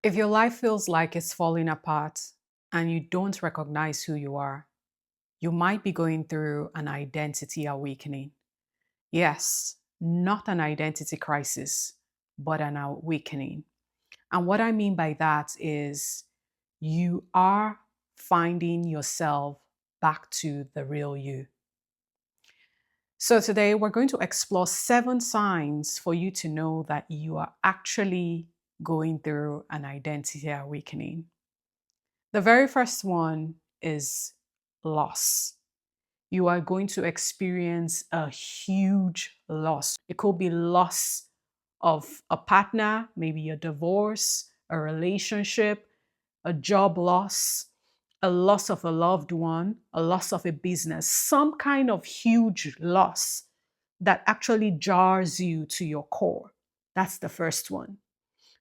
If your life feels like it's falling apart and you don't recognize who you are, you might be going through an identity awakening. Yes, not an identity crisis, but an awakening. And what I mean by that is you are finding yourself back to the real you. So today we're going to explore 7 signs for you to know that you are actually going through an identity awakening. The very first one is loss. You are going to experience a huge loss. It could be loss of a partner, maybe a divorce, a relationship, a job loss, a loss of a loved one, a loss of a business, some kind of huge loss that actually jars you to your core. That's the first one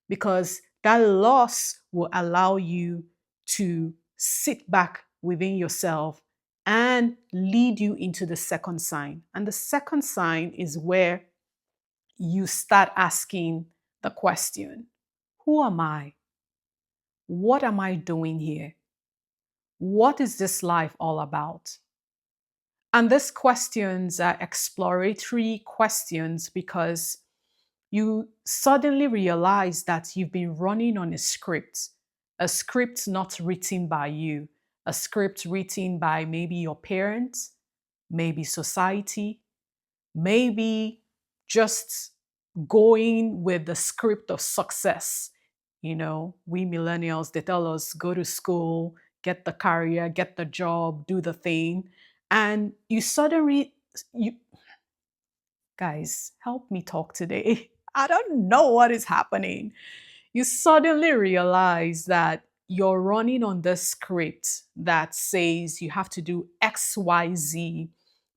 because that loss will allow you to sit back within yourself and lead you into the second sign. And the second sign is where you start asking the question, who am I? What am I doing here? What is this life all about? And these questions are exploratory questions because you suddenly realize that you've been running on a script not written by you, a script written by maybe your parents, maybe society, maybe just going with the script of success. We millennials, they tell us go to school, get the career, get the job, do the thing. And you guys, help me talk today. I don't know what is happening. You suddenly realize that you're running on the script that says you have to do XYZ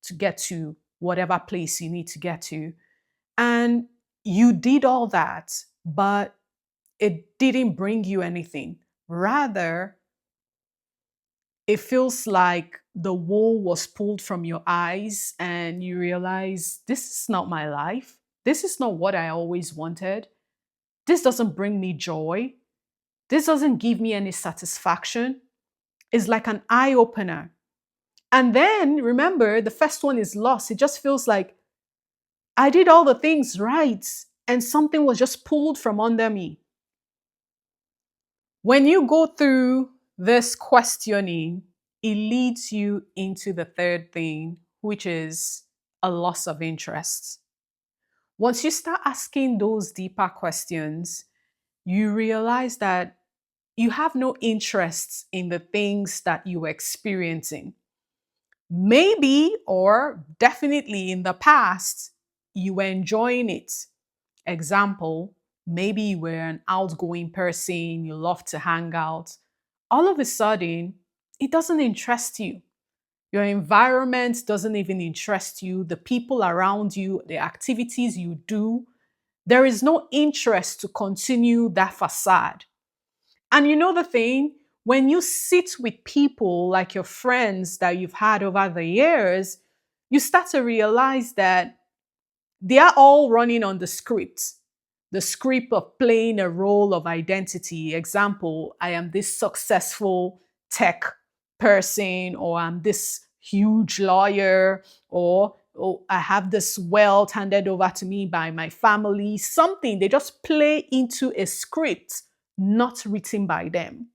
to get to whatever place you need to get to. And you did all that, but it didn't bring you anything. Rather, it feels like the wool was pulled from your eyes and you realize this is not my life. This is not what I always wanted. This doesn't bring me joy. This doesn't give me any satisfaction. It's like an eye opener. And then remember, the first one is loss. It just feels like I did all the things right and something was just pulled from under me. When you go through this questioning, it leads you into the third thing, which is a loss of interest. Once you start asking those deeper questions, you realize that you have no interest in the things that you were experiencing. Maybe or definitely in the past, you were enjoying it. Example, maybe you were an outgoing person, you love to hang out. All of a sudden, it doesn't interest you. Your environment doesn't even interest you. The people around you, the activities you do, there is no interest to continue that facade. And you know the thing, when you sit with people like your friends that you've had over the years, you start to realize that they are all running on the script of playing a role of identity. Example, I am this successful tech person, or I'm this huge lawyer, or oh, I have this wealth handed over to me by my family. Something, they just play into a script not written by them.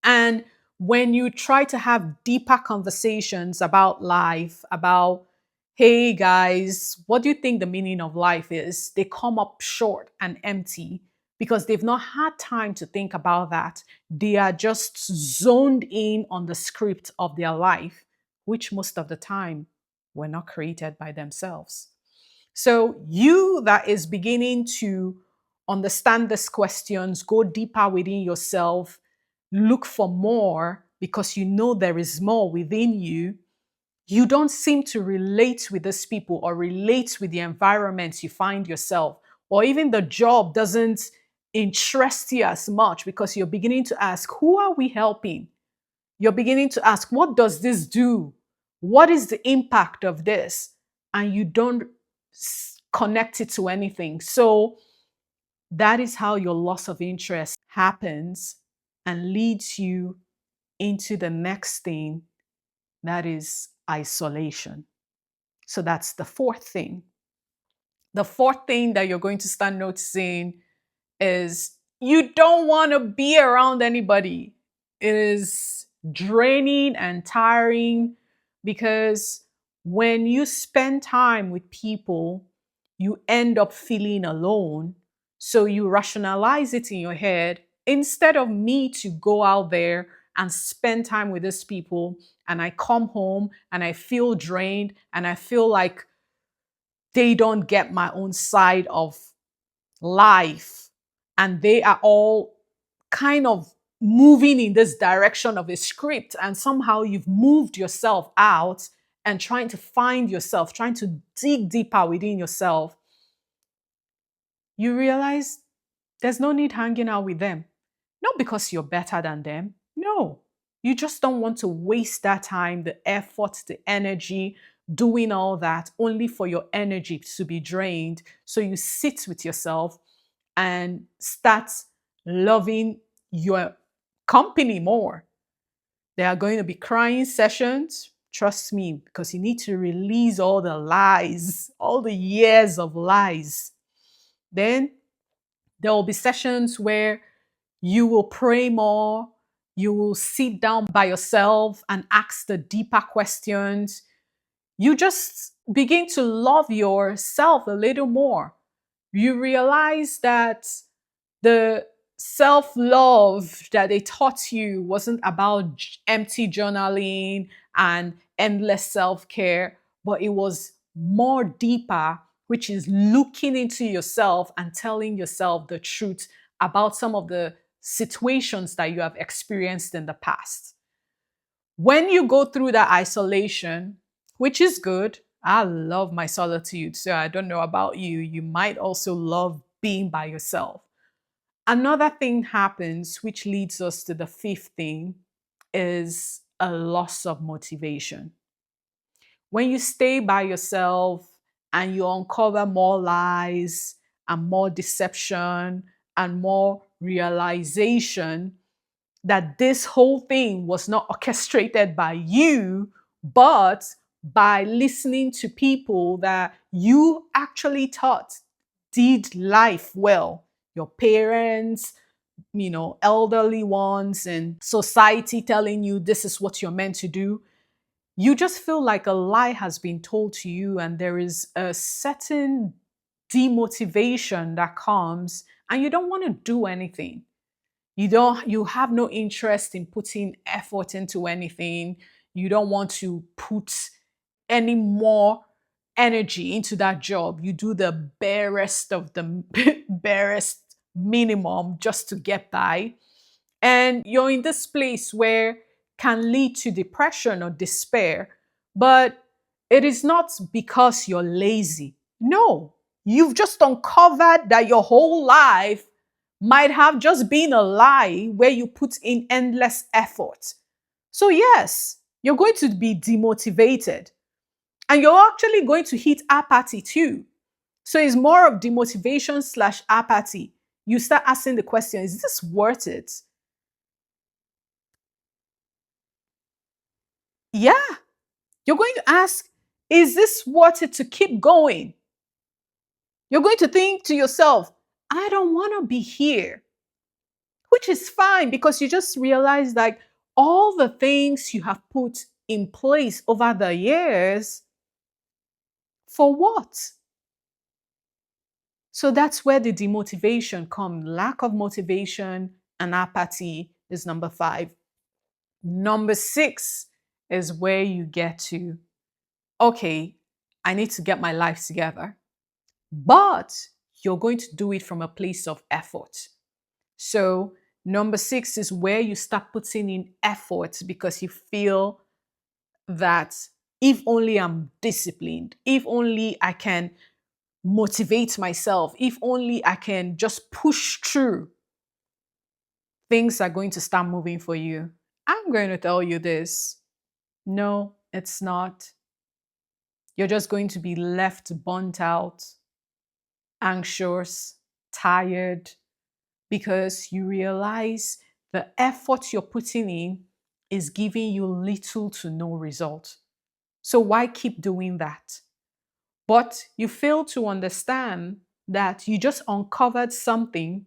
And when you try to have deeper conversations about life, about, hey guys, what do you think the meaning of life is? They come up short and empty because they've not had time to think about that. They are just zoned in on the script of their life, which most of the time were not created by themselves. So, you that is beginning to understand these questions, go deeper within yourself, look for more because you know there is more within you. You don't seem to relate with these people or relate with the environments you find yourself, or even the job doesn't interest you as much because you're beginning to ask, who are we helping? You're beginning to ask, what does this do? What is the impact of this? And you don't connect it to anything. So That is how your loss of interest happens and leads you into the next thing, that is isolation. So that's the fourth thing. The fourth thing that you're going to start noticing is you don't want to be around anybody. It is draining and tiring because when you spend time with people, you end up feeling alone. So you rationalize it in your head. Instead of me to go out there and spend time with these people, and I come home and I feel drained and I feel like they don't get my own side of life, and they are all kind of moving in this direction of a script, and somehow you've moved yourself out and trying to find yourself, trying to dig deeper within yourself, you realize there's no need hanging out with them. Not because you're better than them. No. You just don't want to waste that time, the effort, the energy, doing all that only for your energy to be drained. So you sit with yourself and start loving your company more. There are going to be crying sessions. Trust me, because you need to release all the lies, all the years of lies. Then there will be sessions where you will pray more, you will sit down by yourself and ask the deeper questions. You just begin to love yourself a little more. You realize that the self love that they taught you wasn't about empty journaling and endless self care, but it was more deeper, which is looking into yourself and telling yourself the truth about some of the situations that you have experienced in the past. When you go through that isolation, which is good, I love my solitude. So I don't know about you. You might also love being by yourself. Another thing happens, which leads us to the fifth thing, is a loss of motivation. When you stay by yourself and you uncover more lies and more deception and more realization that this whole thing was not orchestrated by you, but by listening to people that you actually taught did life well, your parents, elderly ones, and society telling you this is what you're meant to do. You just feel like a lie has been told to you, and there is a certain demotivation that comes, and you don't want to do anything. You have no interest in putting effort into anything. You don't want to put any more energy into that job. You do the barest of the barest minimum just to get by. And you're in this place where can lead to depression or despair. But it is not because you're lazy. No, you've just uncovered that your whole life might have just been a lie where you put in endless effort. So, yes, you're going to be demotivated, and you're actually going to hit apathy too. So, it's more of demotivation slash apathy. You start asking the question, is this worth it? Yeah, you're going to ask, is this worth it to keep going? You're going to think to yourself, I don't want to be here, which is fine because you just realize like all the things you have put in place over the years, for what? So that's where the demotivation comes. Lack of motivation and apathy is number five. Number six is where you get to, okay, I need to get my life together. But you're going to do it from a place of effort. So, number six is where you start putting in effort because you feel that if only I'm disciplined, if only I can motivate myself, if only I can just push through, things are going to start moving for you. I'm going to tell you this. No, it's not. You're just going to be left burnt out, anxious, tired, because you realize the effort you're putting in is giving you little to no result. So why keep doing that? But you fail to understand that you just uncovered something,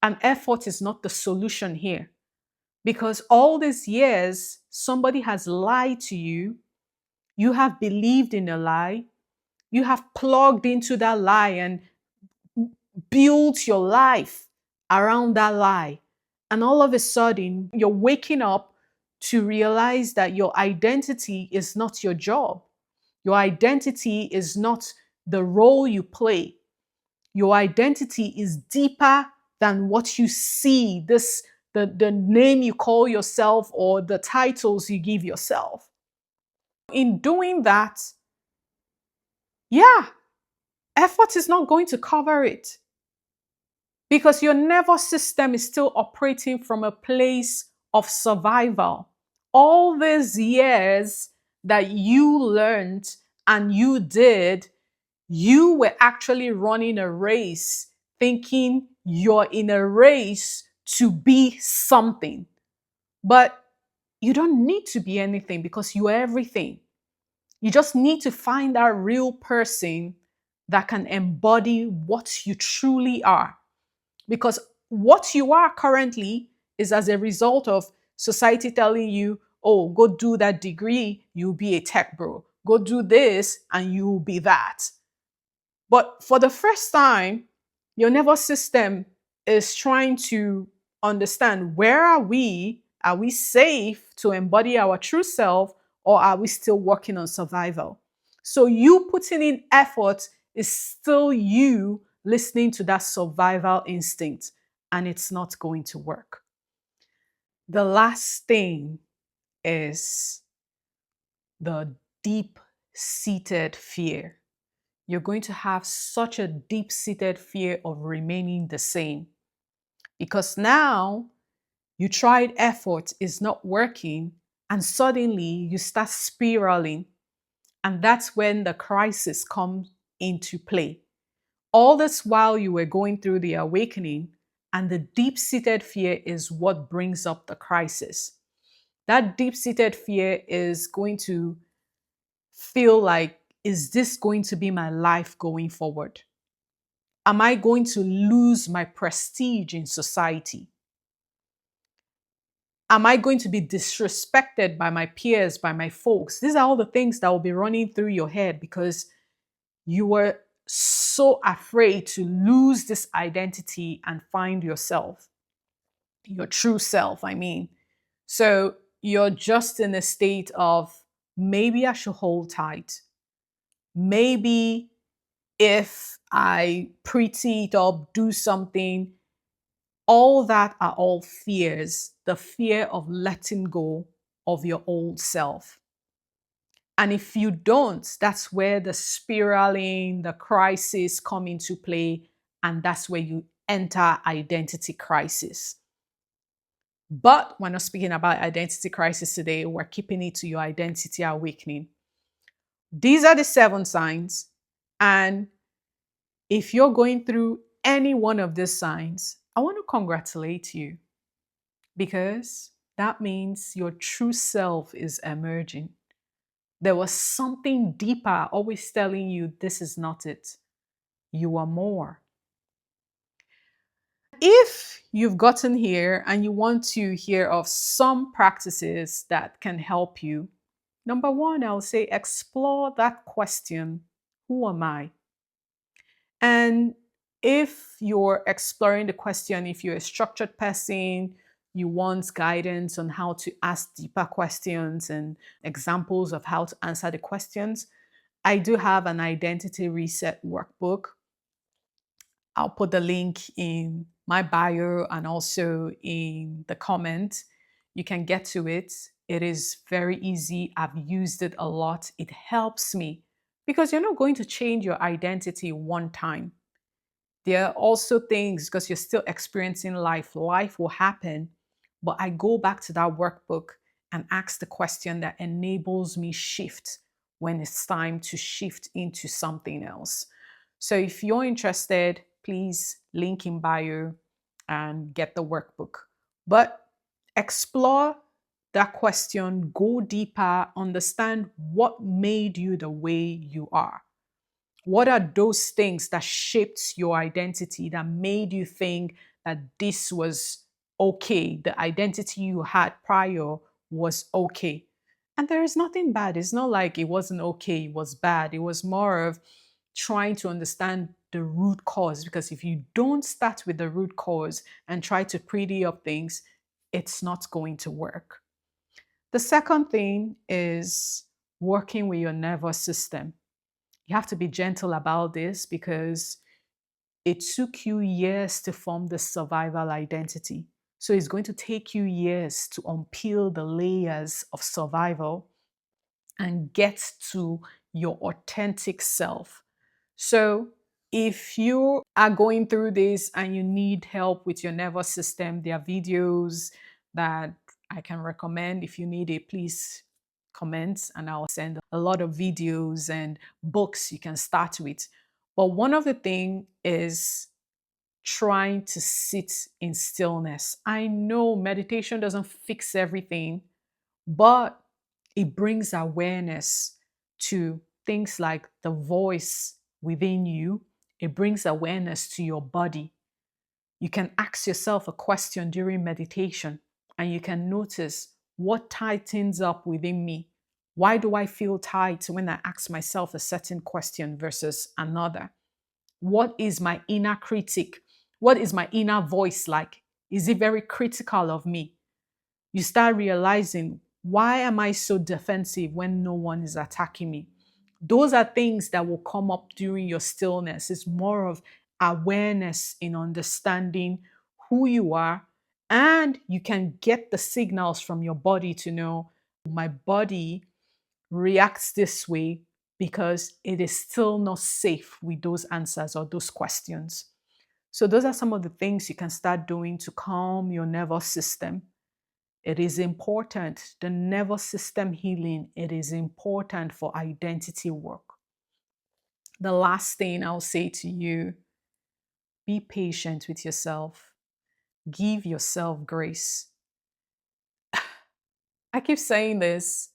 and effort is not the solution here. Because all these years, somebody has lied to you, you have believed in a lie, you have plugged into that lie and built your life around that lie. And all of a sudden, you're waking up to realize that your identity is not your job. Your identity is not the role you play. Your identity is deeper than what you see, the name you call yourself or the titles you give yourself. In doing that, yeah, effort is not going to cover it, because your nervous system is still operating from a place of survival. All these years that you learned and you did, you were actually running a race, thinking you're in a race to be something. But you don't need to be anything, because you are everything. You just need to find that real person that can embody what you truly are. Because what you are currently is as a result of society telling you, oh, go do that degree, you'll be a tech bro. Go do this and you'll be that. But for the first time, your nervous system is trying to understand, where are we? Are we safe to embody our true self, or are we still working on survival? So you putting in effort is still you listening to that survival instinct, and it's not going to work. The last thing is the deep seated fear. You're going to have such a deep seated fear of remaining the same, because now you tried effort, is not working, and suddenly you start spiraling. And that's when the crisis comes into play. All this while you were going through the awakening, and the deep seated fear is what brings up the crisis. That deep seated fear is going to feel like, is this going to be my life going forward? Am I going to lose my prestige in society? Am I going to be disrespected by my peers, by my folks? These are all the things that will be running through your head, because you were so afraid to lose this identity and find yourself, your true self, I mean. So you're just in a state of, maybe I should hold tight. Maybe if I pretty it up, do something. All that are all fears, the fear of letting go of your old self. And if you don't, that's where the spiraling, the crisis come into play. And that's where you enter identity crisis. But we're not speaking about identity crisis today. We're keeping it to your identity awakening. These are the 7 signs. And if you're going through any one of these signs, I want to congratulate you, because that means your true self is emerging. There was something deeper always telling you, this is not it. You are more. If you've gotten here and you want to hear of some practices that can help you, number 1, I'll say explore that question, who am I? And if you're exploring the question, if you're a structured person, you want guidance on how to ask deeper questions and examples of how to answer the questions, I do have an identity reset workbook. I'll put the link in my bio and also in the comment. You can get to it. It is very easy. I've used it a lot. It helps me, because you're not going to change your identity one time. There are also things, because you're still experiencing life, life will happen. But I go back to that workbook and ask the question that enables me shift when it's time to shift into something else. So if you're interested, please link in bio and get the workbook. But explore that question, go deeper, understand what made you the way you are. What are those things that shaped your identity, that made you think that this was okay? The identity you had prior was okay. And there is nothing bad. It's not like it wasn't okay, it was bad. It was more of trying to understand the root cause. Because if you don't start with the root cause and try to pretty up things, it's not going to work. The second thing is working with your nervous system. You have to be gentle about this because it took you years to form the survival identity. So it's going to take you years to unpeel the layers of survival and get to your authentic self. So if you are going through this and you need help with your nervous system, there are videos that I can recommend. If you need it, please comment and I'll send a lot of videos and books you can start with. But one of the things is trying to sit in stillness. I know meditation doesn't fix everything, but it brings awareness to things like the voice within you. It brings awareness to your body. You can ask yourself a question during meditation and you can notice what tightens up within me. Why do I feel tight when I ask myself a certain question versus another? What is my inner critic? What is my inner voice like? Is it very critical of me? You start realizing, why am I so defensive when no one is attacking me? Those are things that will come up during your stillness. It's more of awareness in understanding who you are, and you can get the signals from your body to know my body reacts this way because it is still not safe with those answers or those questions. So, those are some of the things you can start doing to calm your nervous system. It is important. The nervous system healing, it is important for identity work. The last thing I'll say to you, be patient with yourself. Give yourself grace. I keep saying this.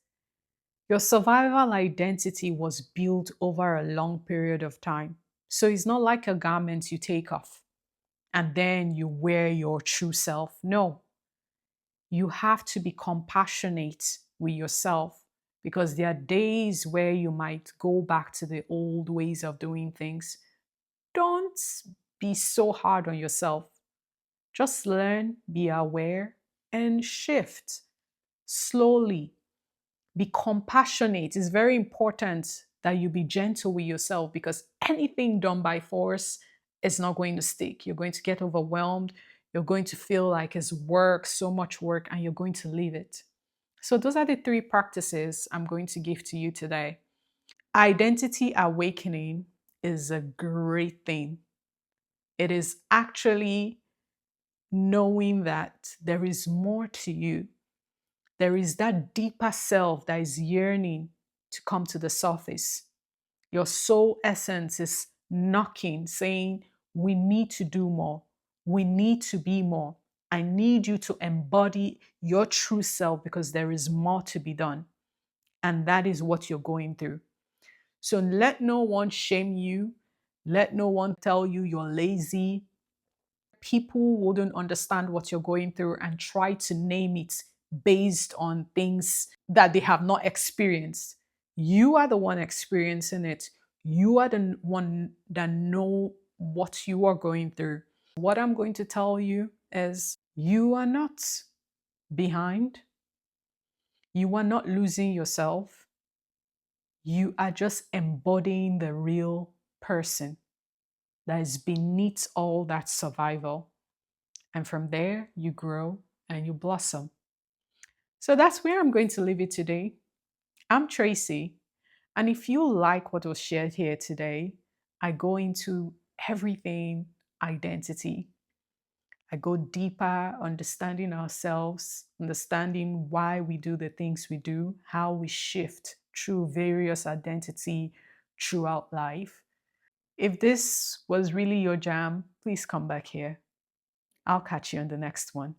Your survival identity was built over a long period of time. So it's not like a garment you take off and then you wear your true self. No, you have to be compassionate with yourself because there are days where you might go back to the old ways of doing things. Don't be so hard on yourself. Just learn, be aware, and shift slowly. Be compassionate. It's very important that you be gentle with yourself because anything done by force is not going to stick. You're going to get overwhelmed. You're going to feel like it's work, so much work, and you're going to leave it. So, those are the three practices I'm going to give to you today. Identity awakening is a great thing. It is actually knowing that there is more to you. There is that deeper self that is yearning to come to the surface. Your soul essence is knocking, saying, we need to do more. We need to be more. I need you to embody your true self because there is more to be done. And that is what you're going through. So let no one shame you. Let no one tell you you're lazy. People wouldn't understand what you're going through and try to name it based on things that they have not experienced. You are the one experiencing it. You are the one that know what you are going through. What I'm going to tell you is you are not behind. You are not losing yourself. You are just embodying the real person that is beneath all that survival. And from there, you grow and you blossom. So that's where I'm going to leave it today. I'm Tracy. And if you like what was shared here today, I go into everything identity. I go deeper, understanding ourselves, understanding why we do the things we do, how we shift through various identity throughout life. If this was really your jam, please come back here. I'll catch you on the next one.